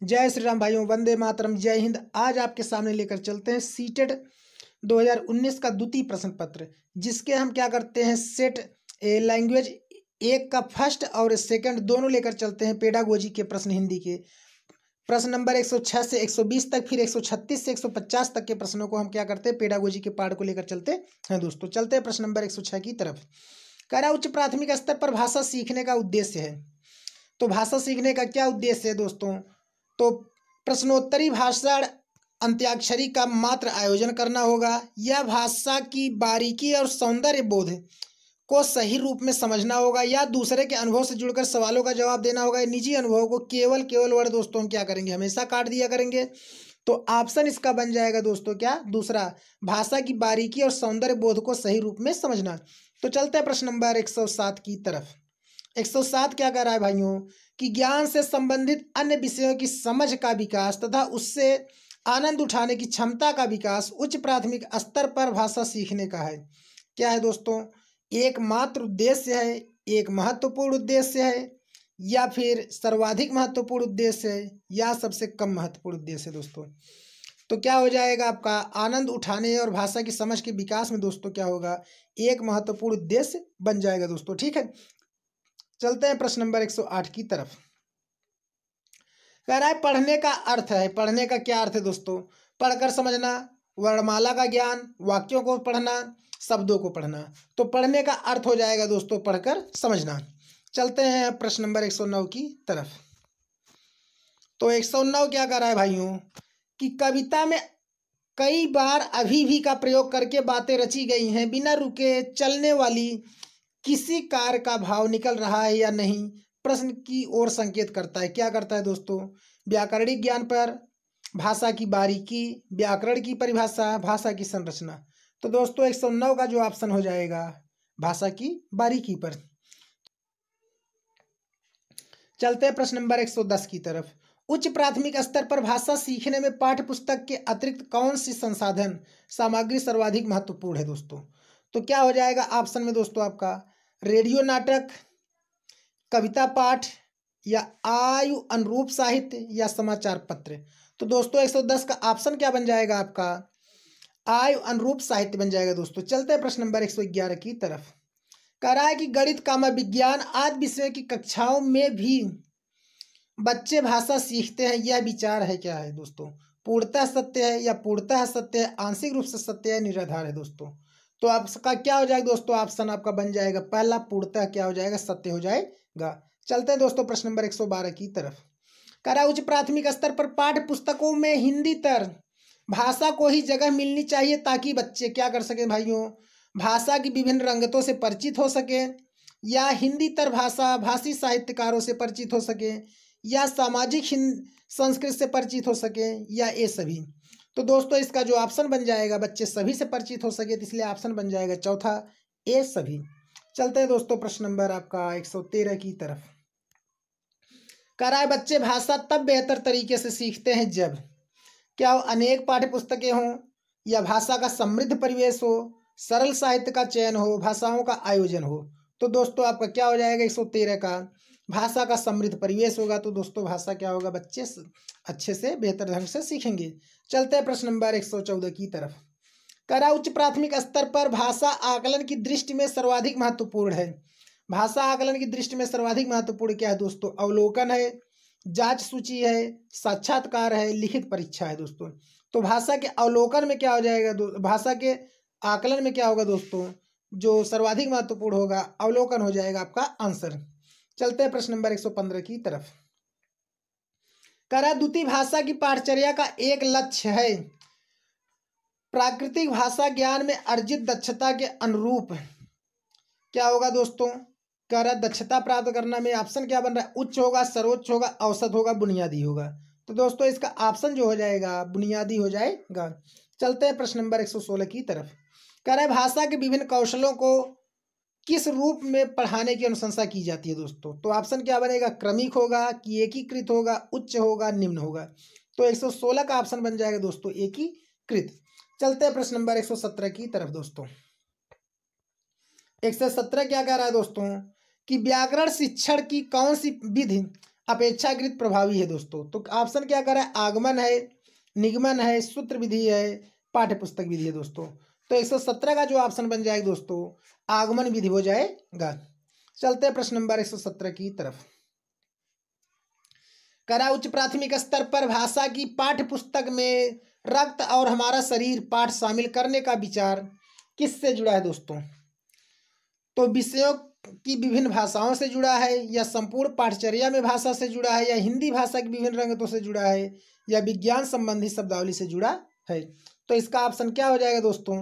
जय श्री राम भाइयों, वंदे मातरम, जय हिंद। आज आपके सामने लेकर चलते हैं सीटेट 2019 का द्वितीय प्रश्न पत्र, जिसके हम क्या करते हैं सेट लैंग्वेज एक का फर्स्ट और सेकंड दोनों लेकर चलते हैं। पेडागोजी के प्रश्न हिंदी के प्रश्न नंबर 106 से 120 तक, फिर 136 से 150 तक के प्रश्नों को हम क्या करते हैं पेडागोजी के पाठ को लेकर चलते हैं दोस्तों। चलते हैं प्रश्न नंबर 106 की तरफ। कह रहा उच्च प्राथमिक स्तर पर भाषा सीखने का उद्देश्य है। तो भाषा सीखने का क्या उद्देश्य है दोस्तों? तो प्रश्नोत्तरी भाषण अंत्याक्षरी का मात्र आयोजन करना होगा, या भाषा की बारीकी और सौंदर्य बोध को सही रूप में समझना होगा, या दूसरे के अनुभव से जुड़कर सवालों का जवाब देना होगा। निजी अनुभव को केवल वर्ड दोस्तों हम क्या करेंगे, हमेशा काट दिया करेंगे। तो ऑप्शन इसका बन जाएगा दोस्तों क्या, दूसरा, भाषा की बारीकी और सौंदर्य बोध को सही रूप में समझना। तो चलते हैं प्रश्न नंबर 107 की तरफ। 107 क्या कह रहा है भाइयों कि ज्ञान से संबंधित अन्य विषयों की समझ का विकास तथा उससे आनंद उठाने की क्षमता का विकास उच्च प्राथमिक स्तर पर भाषा सीखने का है। क्या है दोस्तों? एकमात्र उद्देश्य है, एक महत्वपूर्ण उद्देश्य है, या फिर सर्वाधिक महत्वपूर्ण उद्देश्य है, या सबसे कम महत्वपूर्ण उद्देश्य है दोस्तों। तो क्या हो जाएगा आपका आनंद उठाने और भाषा की समझ के विकास में दोस्तों क्या होगा, एक महत्वपूर्ण उद्देश्य बन जाएगा दोस्तों। ठीक है, चलते हैं प्रश्न नंबर 108 की तरफ। कह रहा है पढ़ने का अर्थ है। पढ़ने का क्या अर्थ है दोस्तों? पढ़कर समझना, वर्णमाला का ज्ञान, वाक्यों को पढ़ना, शब्दों को पढ़ना। तो पढ़ने का अर्थ हो जाएगा दोस्तों पढ़कर समझना। चलते हैं प्रश्न नंबर 109 की तरफ। तो 109 क्या कर रहा है भाइयों कि कविता में कई बार अभी भी का प्रयोग करके बातें रची गई हैं। बिना रुके चलने वाली किसी कार्य का भाव निकल रहा है या नहीं, प्रश्न की ओर संकेत करता है। क्या करता है दोस्तों? व्याकरणिक ज्ञान पर, भाषा की बारीकी, व्याकरण की परिभाषा, भाषा की संरचना। तो दोस्तों 109 का जो ऑप्शन हो जाएगा भाषा की बारीकी पर। चलते हैं प्रश्न नंबर 110 की तरफ। उच्च प्राथमिक स्तर पर भाषा सीखने में पाठ्य पुस्तक के अतिरिक्त कौन सी संसाधन सामग्री सर्वाधिक महत्वपूर्ण है दोस्तों? तो क्या हो जाएगा ऑप्शन में दोस्तों आपका रेडियो नाटक, कविता पाठ, या आयु अनुरूप साहित्य, या समाचार पत्र। तो दोस्तों 110 का ऑप्शन क्या बन जाएगा आपका आयु अनुरूप साहित्य बन जाएगा दोस्तों। चलते हैं प्रश्न नंबर 111 की तरफ। कह रहा है कि गणित, कामा विज्ञान आदि विषयों की कक्षाओं में भी बच्चे भाषा सीखते हैं। यह विचार है क्या है दोस्तों? पूर्णतः सत्य है, या पूर्णतः सत्य है, आंशिक रूप से सत्य है, निराधार है दोस्तों। तो आपका क्या हो जाएगा दोस्तों? ऑप्शन आपका बन जाएगा पहला, पूर्णतः क्या हो जाएगा, सत्य हो जाएगा। चलते हैं दोस्तों प्रश्न नंबर 112 की तरफ। कह रहा है उच्च प्राथमिक स्तर पर पाठ्य पुस्तकों में हिंदी तर भाषा को ही जगह मिलनी चाहिए, ताकि बच्चे क्या कर सकें भाइयों, भाषा की विभिन्न रंगतों से परिचित हो सके, या हिंदी तर भाषा भाषी साहित्यकारों से परिचित हो सके, या सामाजिक संस्कृति से परिचित हो सके, या ये सभी। तो दोस्तों इसका जो ऑप्शन बन जाएगा बच्चे सभी से परिचित हो सके, तो इसलिए ऑप्शन बन जाएगा चौथा, ए सभी। चलते हैं दोस्तों प्रश्न नंबर आपका 113 की तरफ। कह रहा है बच्चे भाषा तब बेहतर तरीके से सीखते हैं जब क्या हो, अनेक पाठ्य पुस्तकें हों, या भाषा का समृद्ध परिवेश हो, सरल साहित्य का चयन हो, भाषाओं का आयोजन हो। तो दोस्तों आपका क्या हो जाएगा 113 का भाषा का समृद्ध परिवेश होगा। तो दोस्तों भाषा क्या होगा, बच्चे अच्छे से बेहतर ढंग से सीखेंगे। चलते हैं प्रश्न नंबर 114 की तरफ। कह रहा उच्च प्राथमिक स्तर पर भाषा आकलन की दृष्टि में सर्वाधिक महत्वपूर्ण है। भाषा आकलन की दृष्टि में सर्वाधिक महत्वपूर्ण क्या है दोस्तों? अवलोकन है, जांच सूची है, साक्षात्कार है, लिखित परीक्षा है दोस्तों। तो भाषा के अवलोकन में क्या हो जाएगा, भाषा के आकलन में क्या होगा दोस्तों, जो सर्वाधिक महत्वपूर्ण होगा अवलोकन हो जाएगा आपका आंसर। चलते हैं प्रश्न नंबर 115 की तरफ। कह रहा द्वितीय भाषा की पाठचर्या का एक लक्ष्य है प्राकृतिक भाषा ज्ञान में अर्जित दक्षता के अनुरूप क्या होगा दोस्तों? कह रहा दक्षता प्राप्त करना में ऑप्शन क्या बन रहा है, उच्च होगा, सर्वोच्च होगा, औसत होगा, बुनियादी होगा। तो दोस्तों इसका ऑप्शन जो हो जाएगा बुनियादी हो जाएगा। चलते हैं प्रश्न नंबर 116 की तरफ। कह रहा है भाषा के विभिन्न कौशलों को किस रूप में पढ़ाने की अनुशंसा की जाती है दोस्तों? तो ऑप्शन क्या बनेगा, क्रमिक होगा, कि एकीकृत होगा, उच्च होगा, निम्न होगा। तो 116 का ऑप्शन बन जाएगा दोस्तों एकीकृत। चलते हैं प्रश्न नंबर 117 की तरफ दोस्तों। 117 क्या कह रहा है दोस्तों कि व्याकरण शिक्षण की कौन सी विधि अपेक्षाकृत प्रभावी है दोस्तों। तो ऑप्शन क्या कर रहा है, आगमन है, निगमन है, सूत्र विधि है, पाठ्य पुस्तक विधि है दोस्तों। तो 117 का जो ऑप्शन बन जाएगा दोस्तों, आगमन विधि हो जाएगा। चलते हैं प्रश्न नंबर 117 की तरफ। करा उच्च प्राथमिक स्तर पर भाषा की पाठ्य पुस्तक में रक्त और हमारा शरीर पाठ शामिल करने का विचार किससे जुड़ा है दोस्तों? तो विषयों की विभिन्न भाषाओं से जुड़ा है, या संपूर्ण पाठचर्या में भाषा से जुड़ा है, या हिंदी भाषा की विभिन्न रंगतों से जुड़ा है, या विज्ञान संबंधी शब्दावली से जुड़ा है। तो इसका ऑप्शन क्या हो जाएगा दोस्तों,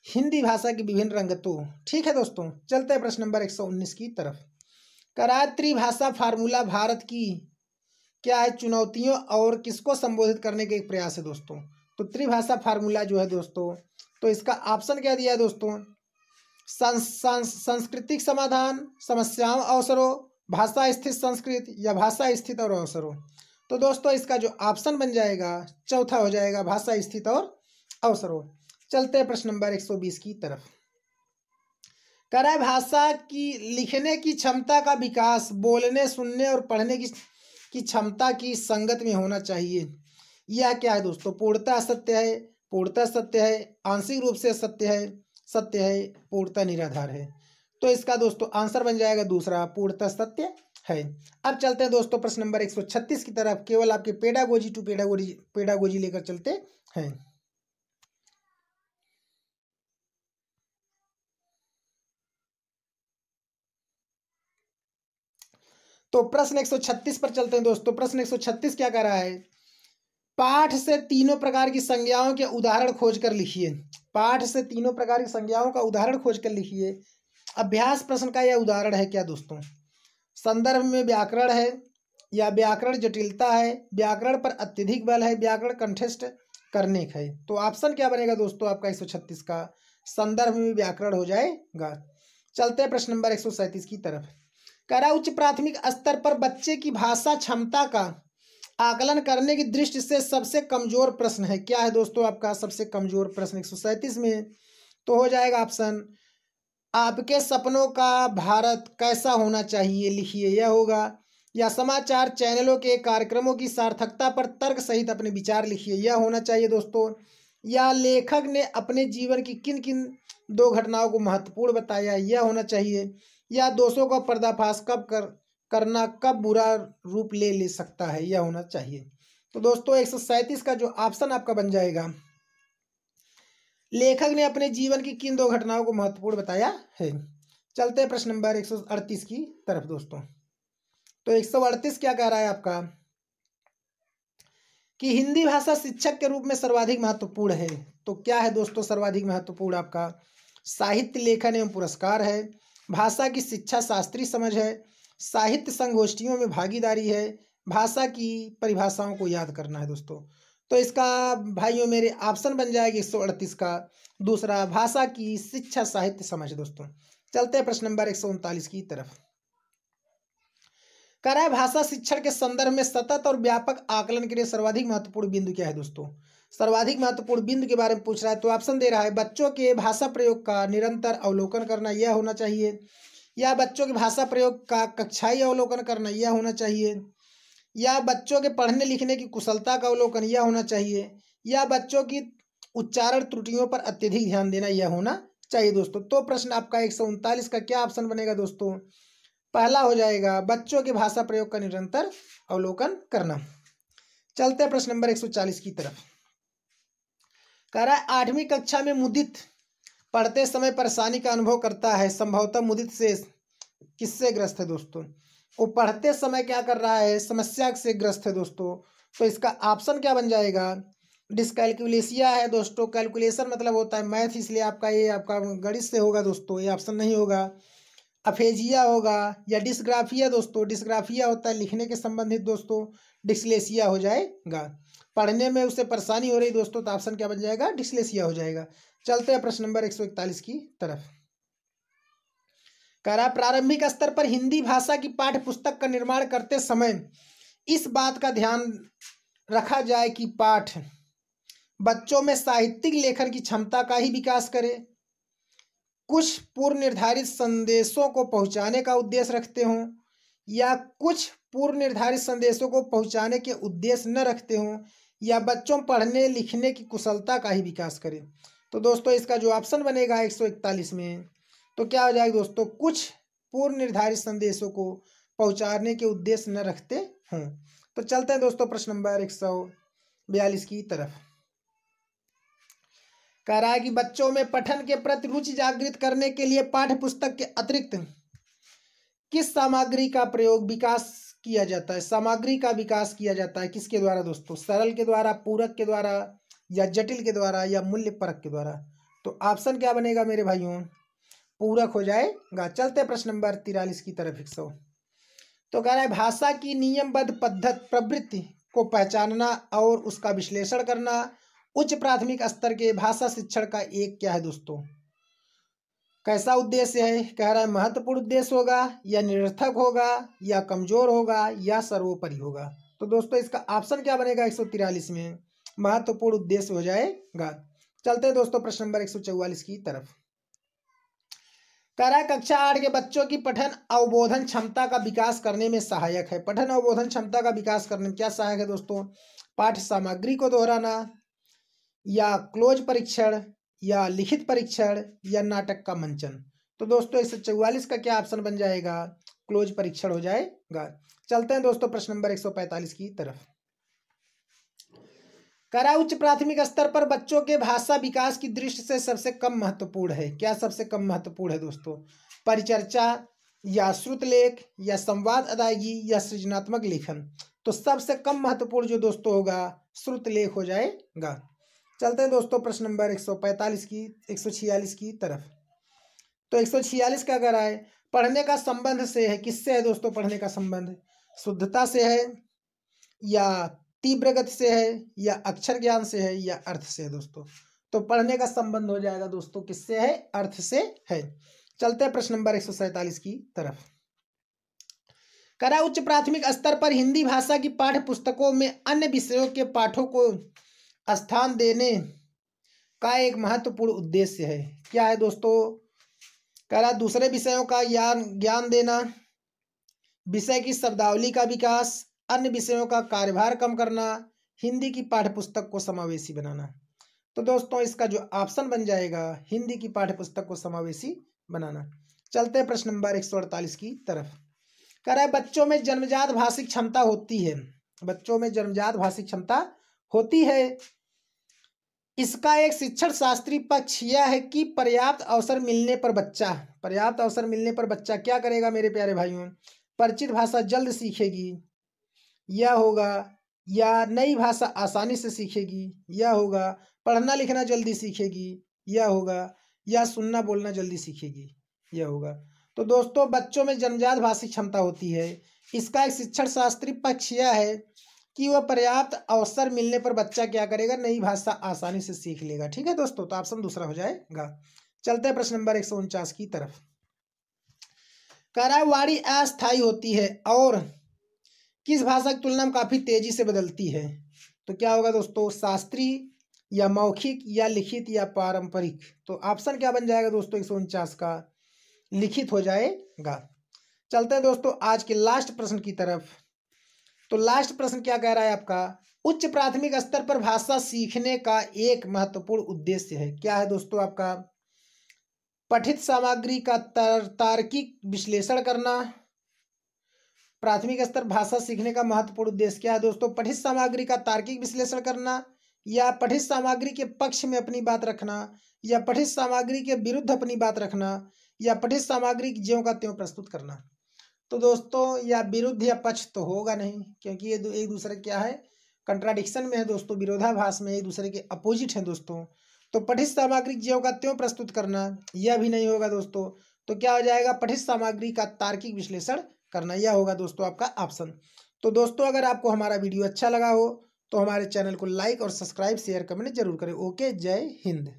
हिंदी भाषा की विभिन्न रंगतों। ठीक है दोस्तों, चलते हैं प्रश्न नंबर 119 की तरफ। करा त्रिभाषा फार्मूला भारत की क्या है, चुनौतियों और किसको संबोधित करने के एक प्रयास है दोस्तों। तो त्रिभाषा फार्मूला जो है दोस्तों, तो इसका ऑप्शन क्या दिया है दोस्तों, सांस्कृतिक समाधान, समस्याओं अवसरों, भाषा स्थित संस्कृत, या भाषा स्थित और अवसरों। तो दोस्तों इसका जो ऑप्शन बन जाएगा चौथा हो जाएगा, भाषा स्थित और अवसरों। चलते हैं प्रश्न नंबर 120 की तरफ। कह रहा है भाषा की लिखने की क्षमता का विकास बोलने, सुनने और पढ़ने की क्षमता की संगत में होना चाहिए। यह क्या है दोस्तों, पूर्णतः सत्य है, पूर्णतः सत्य है, आंशिक रूप से सत्य है, सत्य है, पूर्णतः निराधार है। तो इसका दोस्तों आंसर बन जाएगा दूसरा, पूर्णतः सत्य है। अब चलते हैं दोस्तों प्रश्न नंबर 136 की तरफ। केवल आपके पेडागोजी टू पेडागोजी लेकर चलते हैं। तो प्रश्न 136 पर चलते हैं दोस्तों। प्रश्न 136 क्या कह रहा है, पाठ से तीनों प्रकार की संज्ञाओं के उदाहरण खोज कर लिखिए। पाठ से तीनों प्रकार की संज्ञाओं का उदाहरण खोज कर लिखिए। अभ्यास प्रश्न का यह उदाहरण है क्या दोस्तों, संदर्भ में व्याकरण है, या व्याकरण जटिलता है, व्याकरण पर अत्यधिक बल है, व्याकरण कंठस्थ करने का है। तो ऑप्शन क्या बनेगा दोस्तों आपका 136 का, संदर्भ में व्याकरण हो जाएगा। चलते हैं प्रश्न नंबर 137 की तरफ। कह रहा उच्च प्राथमिक स्तर पर बच्चे की भाषा क्षमता का आकलन करने की दृष्टि से सबसे कमजोर प्रश्न है। क्या है दोस्तों आपका सबसे कमजोर प्रश्न 137 में? तो हो जाएगा ऑप्शन, आपके सपनों का भारत कैसा होना चाहिए लिखिए, यह होगा। या समाचार चैनलों के कार्यक्रमों की सार्थकता पर तर्क सहित अपने विचार लिखिए, यह होना चाहिए दोस्तों। या लेखक ने अपने जीवन की किन किन दो घटनाओं को महत्वपूर्ण बताया, यह होना चाहिए। या दोषों का पर्दाफाश करना कब बुरा रूप ले सकता है, यह होना चाहिए। तो दोस्तों 137 का जो ऑप्शन आपका बन जाएगा, लेखक ने अपने जीवन की किन दो घटनाओं को महत्वपूर्ण बताया है। चलते हैं प्रश्न नंबर 138 की तरफ दोस्तों। तो 138 क्या कह रहा है आपका, कि हिंदी भाषा शिक्षक के रूप में सर्वाधिक महत्वपूर्ण है। तो क्या है दोस्तों सर्वाधिक महत्वपूर्ण आपका, साहित्य लेखन एवं पुरस्कार है, भाषा की शिक्षा शास्त्रीय समझ है, साहित्य संगोष्ठियों में भागीदारी है, भाषा की परिभाषाओं को याद करना है दोस्तों। तो इसका भाइयों मेरे ऑप्शन बन जाएगा 138 का दूसरा, भाषा की शिक्षा साहित्य समझ दोस्तों। चलते हैं प्रश्न नंबर 139 की तरफ। कह रहा है भाषा शिक्षण के संदर्भ में सतत और व्यापक आकलन के लिए सर्वाधिक महत्वपूर्ण बिंदु क्या है दोस्तों। सर्वाधिक महत्वपूर्ण बिंदु के बारे में पूछ रहा है। तो ऑप्शन दे रहा है, बच्चों के भाषा प्रयोग का निरंतर अवलोकन करना, यह होना चाहिए। या बच्चों के भाषा प्रयोग का कक्षाई अवलोकन करना, यह होना चाहिए। या बच्चों के पढ़ने लिखने की कुशलता का अवलोकन, यह होना चाहिए। या बच्चों की उच्चारण त्रुटियों पर अत्यधिक ध्यान देना, यह होना चाहिए दोस्तों। तो प्रश्न आपका 139 का क्या ऑप्शन बनेगा दोस्तों, पहला हो जाएगा, बच्चों के भाषा प्रयोग का निरंतर अवलोकन करना। चलते हैं प्रश्न नंबर 140 की तरफ। कह रहा है 8वीं कक्षा में मुदित पढ़ते समय परेशानी का अनुभव करता है, संभवतः मुदित से किससे ग्रस्त है दोस्तों। वो पढ़ते समय क्या कर रहा है, समस्या से ग्रस्त है दोस्तों। तो इसका ऑप्शन क्या बन जाएगा, डिसकैलकुलेसिया है दोस्तों। कैलकुलेशन मतलब होता है मैथ, इसलिए आपका ये आपका गणित से होगा दोस्तों, ये ऑप्शन नहीं होगा। अफेजिया होगा, या डिस्ग्राफिया दोस्तों, डिस्ग्राफिया होता है लिखने के संबंधित दोस्तों, डिस्लेसिया हो जाएगा। पढ़ने में उससे परेशानी हो रही दोस्तों, तो ऑप्शन क्या बन जाएगा, डिस्लेसिया हो जाएगा। चलते हैं प्रश्न नंबर 141 की तरफ। कह रहा प्रारंभिक स्तर पर हिंदी भाषा की पाठ्य पुस्तक का निर्माण करते समय इस बात का ध्यान रखा जाए कि पाठ बच्चों में साहित्यिक लेखन की क्षमता का ही विकास करे, कुछ पूर्व निर्धारित संदेशों को पहुंचाने का उद्देश्य रखते हों, या कुछ पूर्व निर्धारित संदेशों को पहुंचाने के उद्देश्य न रखते हों या बच्चों पढ़ने लिखने की कुशलता का ही विकास करें। तो दोस्तों इसका जो ऑप्शन बनेगा 141 में, तो क्या हो जाएगा दोस्तों, कुछ पूर्व निर्धारित संदेशों को पहुंचाने के उद्देश्य न रखते हों। तो चलते हैं दोस्तों प्रश्न नंबर 142 की तरफ। कह रहा है कि बच्चों में पठन के प्रति रुचि जागृत करने के लिए पाठ्य पुस्तक के अतिरिक्त किस सामग्री का प्रयोग विकास किया जाता है। सामग्री का विकास किया जाता है किसके द्वारा दोस्तों, सरल के द्वारा, पूरक के द्वारा, या जटिल के द्वारा, या मूल्य परक के द्वारा। तो ऑप्शन क्या बनेगा मेरे भाइयों, पूरक हो जाएगा। चलते प्रश्न नंबर 43 की तरफ 100। तो कह रहा है भाषा की नियमबद्ध पद्धत प्रवृत्ति को पहचानना और उसका विश्लेषण करना उच्च प्राथमिक स्तर के भाषा शिक्षण का एक क्या है दोस्तों, कैसा उद्देश्य है। कह रहा है महत्वपूर्ण उद्देश्य होगा, या निरर्थक होगा, या कमजोर होगा, या सर्वोपरि होगा। तो दोस्तों इसका ऑप्शन क्या बनेगा 143 में, महत्वपूर्ण उद्देश्य हो जाएगा। चलते हैं दोस्तों प्रश्न नंबर 144 की तरफ। कह रहा है कक्षा 8 के बच्चों की पठन अवबोधन क्षमता का विकास करने में सहायक है। पठन अवबोधन क्षमता का विकास करने में क्या सहायक है दोस्तों, पाठ्य सामग्री को दोहराना, या क्लोज परीक्षण, या लिखित परीक्षण, या नाटक का मंचन। तो दोस्तों 144 का क्या ऑप्शन बन जाएगा, क्लोज परीक्षण हो जाएगा। चलते हैं दोस्तों प्रश्न नंबर 145 की तरफ। करा उच्च प्राथमिक स्तर पर बच्चों के भाषा विकास की दृष्टि से सबसे कम महत्वपूर्ण है। क्या सबसे कम महत्वपूर्ण है दोस्तों, परिचर्चा, या श्रुतलेख, या संवाद अदायगी, या सृजनात्मक लेखन। तो सबसे कम महत्वपूर्ण जो दोस्तों होगा श्रुतलेख हो जाएगा। चलते हैं दोस्तों प्रश्न नंबर 146 की तरफ। तो 146 का अगर आए, पढ़ने का संबंध से है, किससे है दोस्तों, पढ़ने का संबंध शुद्धता से है, या तीव्र गति से है, या अक्षर ज्ञान से है, या अर्थ से है दोस्तों। तो पढ़ने का संबंध हो जाएगा दोस्तों किससे है, अर्थ से है। चलते हैं प्रश्न नंबर 147 की तरफ। करा उच्च प्राथमिक स्तर पर हिंदी भाषा की पाठ्य पुस्तकों में अन्य विषयों के पाठों को स्थान देने का एक महत्वपूर्ण उद्देश्य है। क्या है दोस्तों, करा दूसरे विषयों का ज्ञान देना, विषय की शब्दावली का विकास, अन्य विषयों का कार्यभार कम करना, हिंदी की पाठ्य पुस्तक को समावेशी बनाना। तो दोस्तों इसका जो ऑप्शन बन जाएगा, हिंदी की पाठ्य पुस्तक को समावेशी बनाना। चलते हैं प्रश्न नंबर 148 की तरफ। कह रहा है बच्चों में जन्मजात भाषिक क्षमता होती है। बच्चों में जन्मजात भाषिक क्षमता होती है। इसका एक शिक्षण शास्त्रीय पक्ष यह है कि पर्याप्त अवसर मिलने पर बच्चा क्या करेगा मेरे प्यारे भाइयों, परिचित भाषा जल्द सीखेगी, यह होगा, या नई भाषा आसानी से सीखेगी, यह होगा, पढ़ना लिखना जल्दी सीखेगी, यह होगा, या सुनना बोलना जल्दी सीखेगी, यह होगा। तो दोस्तों बच्चों में जन्मजात भाषिक क्षमता होती है। इसका एक शिक्षण शास्त्रीय पक्ष यह है कि वह पर्याप्त अवसर मिलने पर बच्चा क्या करेगा, नई भाषा आसानी से सीख लेगा। ठीक है दोस्तों, तो ऑप्शन दूसरा हो जाएगा। चलते हैं प्रश्न नंबर 149 की तरफ। कह रहा है वाणी अस्थायी होती है और किस भाषा की तुलना में काफी तेजी से बदलती है। तो क्या होगा दोस्तों, शास्त्रीय, या मौखिक, या लिखित, या पारंपरिक। तो ऑप्शन क्या बन जाएगा दोस्तों 149 का, लिखित हो जाएगा। चलते हैं दोस्तों आज के लास्ट प्रश्न की तरफ। तो लास्ट प्रश्न क्या कह रहा है आपका, उच्च प्राथमिक स्तर पर भाषा सीखने का एक महत्वपूर्ण उद्देश्य है। क्या है दोस्तों आपका, पठित सामग्री का तार्किक विश्लेषण करना। प्राथमिक स्तर भाषा सीखने का महत्वपूर्ण उद्देश्य क्या है दोस्तों, पठित सामग्री का तार्किक विश्लेषण करना, या पठित सामग्री के पक्ष में अपनी बात रखना, या पठित सामग्री के विरुद्ध अपनी बात रखना, या पठित सामग्री ज्यों का त्यों प्रस्तुत करना। तो दोस्तों या विरुद्ध या पक्ष तो होगा नहीं, क्योंकि ये एक दूसरे क्या है, कंट्राडिक्शन में है दोस्तों, विरोधाभास में, एक दूसरे के अपोजिट है दोस्तों। तो पठित सामग्री ज्यों का त्यों प्रस्तुत करना यह भी नहीं होगा दोस्तों। तो क्या हो जाएगा, पठित सामग्री का तार्किक विश्लेषण करना, यह होगा दोस्तों आपका ऑप्शन। तो दोस्तों अगर आपको हमारा वीडियो अच्छा लगा हो तो हमारे चैनल को लाइक और सब्सक्राइब शेयर कमेंट जरूर करें। ओके, जय हिंद।